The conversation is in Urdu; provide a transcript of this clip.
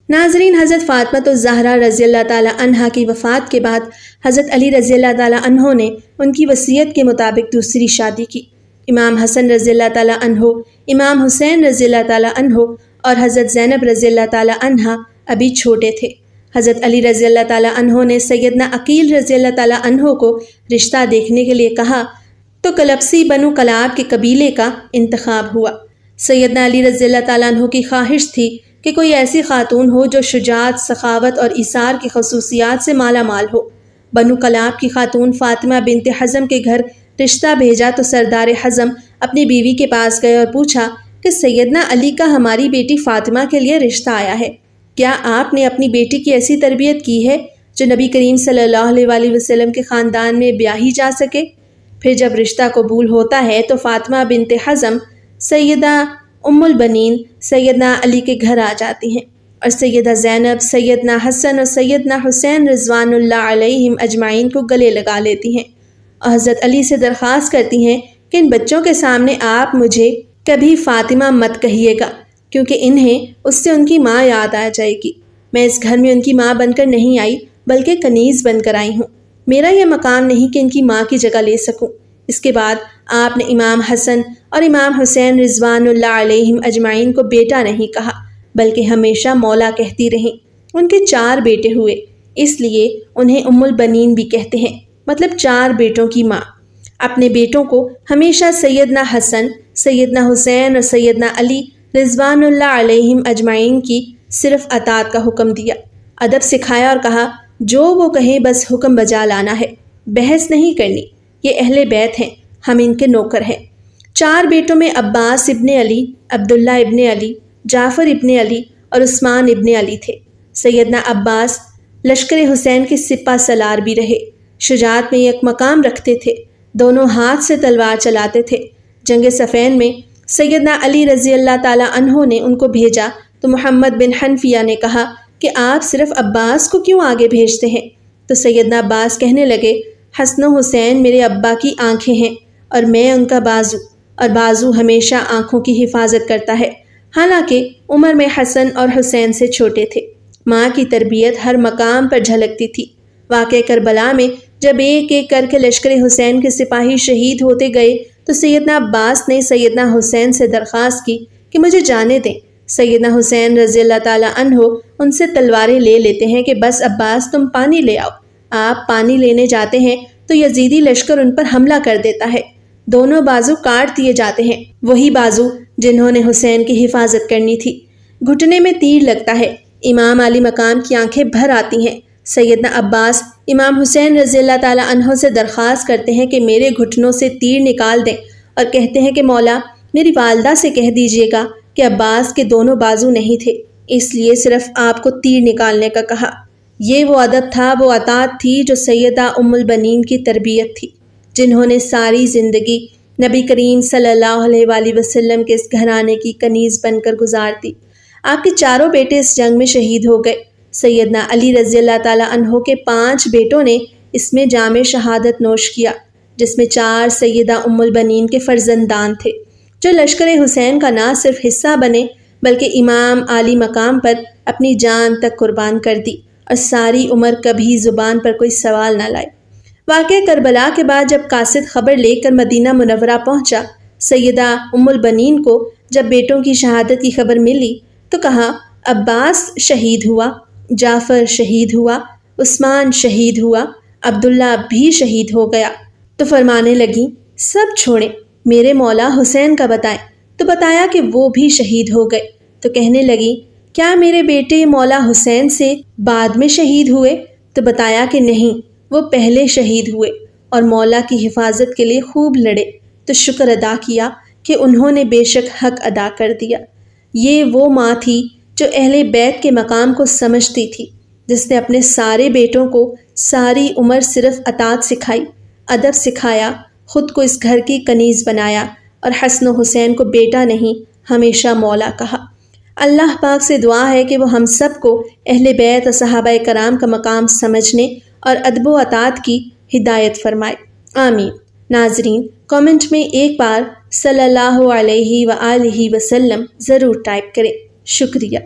ناظرین، حضرت فاطمہ الزہرا رضی اللہ تعالیٰ عنہا کی وفات کے بعد حضرت علی رضی اللہ تعالیٰ عنہ نے ان کی وصیت کے مطابق دوسری شادی کی۔ امام حسن رضی اللہ تعالیٰ عنہ، امام حسین رضی اللہ تعالیٰ عنہ اور حضرت زینب رضی اللہ تعالیٰ عنہا ابھی چھوٹے تھے۔ حضرت علی رضی اللہ تعالیٰ عنہ نے سیدنا عقیل رضی اللہ تعالیٰ عنہ کو رشتہ دیکھنے کے لیے کہا تو کلبسی بنو کلاب کے قبیلے کا انتخاب ہوا۔ سیدنا علی رضی اللہ تعالیٰ عنہ کی خواہش تھی کہ کوئی ایسی خاتون ہو جو شجاعت، سخاوت اور ایثار کی خصوصیات سے مالا مال ہو۔ بنو کلاب کی خاتون فاطمہ بنت حزم کے گھر رشتہ بھیجا تو سردار حزم اپنی بیوی کے پاس گئے اور پوچھا کہ سیدنا علی کا ہماری بیٹی فاطمہ کے لیے رشتہ آیا ہے، کیا آپ نے اپنی بیٹی کی ایسی تربیت کی ہے جو نبی کریم صلی اللہ علیہ وآلہ وسلم کے خاندان میں بیاہی جا سکے؟ پھر جب رشتہ قبول ہوتا ہے تو فاطمہ بنت حزم سیدہ ام البنین سیدنا علی کے گھر آ جاتی ہیں اور سیدہ زینب سیدنا حسن اور سیدنا حسین رضوان اللہ علیہم اجمعین کو گلے لگا لیتی ہیں اور حضرت علی سے درخواست کرتی ہیں کہ ان بچوں کے سامنے آپ مجھے کبھی فاطمہ مت کہیے گا، کیونکہ انہیں اس سے ان کی ماں یاد آ جائے گی۔ میں اس گھر میں ان کی ماں بن کر نہیں آئی بلکہ کنیز بن کر آئی ہوں۔ میرا یہ مقام نہیں کہ ان کی ماں کی جگہ لے سکوں۔ اس کے بعد آپ نے امام حسن اور امام حسین رضوان اللہ علیہم اجمعین کو بیٹا نہیں کہا بلکہ ہمیشہ مولا کہتی رہیں۔ ان کے 4 بیٹے ہوئے، اس لیے انہیں ام البنین بھی کہتے ہیں، مطلب 4 بیٹوں کی ماں۔ اپنے بیٹوں کو ہمیشہ سیدنا حسن، سیدنا حسین اور سیدنا علی رضوان اللہ علیہم اجمعین کی صرف اطاعت کا حکم دیا، ادب سکھایا اور کہا جو وہ کہیں بس حکم بجا لانا ہے، بحث نہیں کرنی، یہ اہل بیت ہیں، ہم ان کے نوکر ہیں۔ 4 بیٹوں میں عباس ابن علی، عبداللہ ابن علی، جعفر ابن علی اور عثمان ابن علی تھے۔ سیدنا عباس لشکر حسین کے سپہ سالار بھی رہے، شجاعت میں یک مقام رکھتے تھے، دونوں ہاتھ سے تلوار چلاتے تھے۔ جنگ صفین میں سیدنا علی رضی اللہ تعالیٰ عنہ نے ان کو بھیجا تو محمد بن حنفیہ نے کہا کہ آپ صرف عباس کو کیوں آگے بھیجتے ہیں؟ تو سیدنا عباس کہنے لگے حسن و حسین میرے ابا کی آنکھیں ہیں اور میں ان کا بازو، اور بازو ہمیشہ آنکھوں کی حفاظت کرتا ہے۔ حالانکہ عمر میں حسن اور حسین سے چھوٹے تھے۔ ماں کی تربیت ہر مقام پر جھلکتی تھی۔ واقعہ کربلا میں جب ایک ایک کر کے لشکر حسین کے سپاہی شہید ہوتے گئے تو سیدنا عباس نے سیدنا حسین سے درخواست کی کہ مجھے جانے دیں۔ سیدنا حسین رضی اللہ تعالیٰ عنہ ان سے تلواریں لے لیتے ہیں کہ بس عباس تم پانی لے آؤ۔ آپ پانی لینے جاتے ہیں تو یزیدی لشکر ان پر حملہ کر دیتا ہے، دونوں بازو کاٹ دیے جاتے ہیں، وہی بازو جنہوں نے حسین کی حفاظت کرنی تھی۔ گھٹنے میں تیر لگتا ہے، امام علی مقام کی آنکھیں بھر آتی ہیں۔ سیدنا عباس امام حسین رضی اللہ تعالیٰ عنہ سے درخواست کرتے ہیں کہ میرے گھٹنوں سے تیر نکال دیں اور کہتے ہیں کہ مولا میری والدہ سے کہہ دیجیے گا کہ عباس کے دونوں بازو نہیں تھے، اس لیے صرف آپ کو تیر نکالنے کا کہا۔ یہ وہ ادب تھا، وہ اطاعت تھی جو سیدہ ام البنین کی تربیت تھی، جنہوں نے ساری زندگی نبی کریم صلی اللہ علیہ وآلہ وسلم کے اس گھرانے کی کنیز بن کر گزار دی۔ آپ کے 4 بیٹے اس جنگ میں شہید ہو گئے۔ سیدنا علی رضی اللہ تعالیٰ عنہ کے 5 بیٹوں نے اس میں جام شہادت نوش کیا، جس میں 4 سیدہ ام البنین کے فرزندان تھے، جو لشکر حسین کا نہ صرف حصہ بنے بلکہ امام عالی مقام پر اپنی جان تک قربان کر دی اور ساری عمر کبھی زبان پر کوئی سوال نہ لائے۔ واقعہ کربلا کے بعد جب قاصد خبر لے کر مدینہ منورہ پہنچا، سیدہ ام البنین کو جب بیٹوں کی شہادت کی خبر ملی تو کہا عباس شہید ہوا، جعفر شہید ہوا، عثمان شہید ہوا، عبداللہ بھی شہید ہو گیا۔ تو فرمانے لگی سب چھوڑیں، میرے مولا حسین کا بتائیں۔ تو بتایا کہ وہ بھی شہید ہو گئے۔ تو کہنے لگی کیا میرے بیٹے مولا حسین سے بعد میں شہید ہوئے؟ تو بتایا کہ نہیں، وہ پہلے شہید ہوئے اور مولا کی حفاظت کے لیے خوب لڑے۔ تو شکر ادا کیا کہ انہوں نے بے شک حق ادا کر دیا۔ یہ وہ ماں تھی جو اہل بیت کے مقام کو سمجھتی تھی، جس نے اپنے سارے بیٹوں کو ساری عمر صرف اطاعت سکھائی، ادب سکھایا، خود کو اس گھر کی کنیز بنایا اور حسن و حسین کو بیٹا نہیں ہمیشہ مولا کہا۔ اللہ پاک سے دعا ہے کہ وہ ہم سب کو اہل بیت اور صحابہ کرام کا مقام سمجھنے اور ادب و اطاعت کی ہدایت فرمائے، آمین۔ ناظرین، کامنٹ میں ایک بار صلی اللہ علیہ وآلہ وسلم ضرور ٹائپ کریں۔ شکریہ۔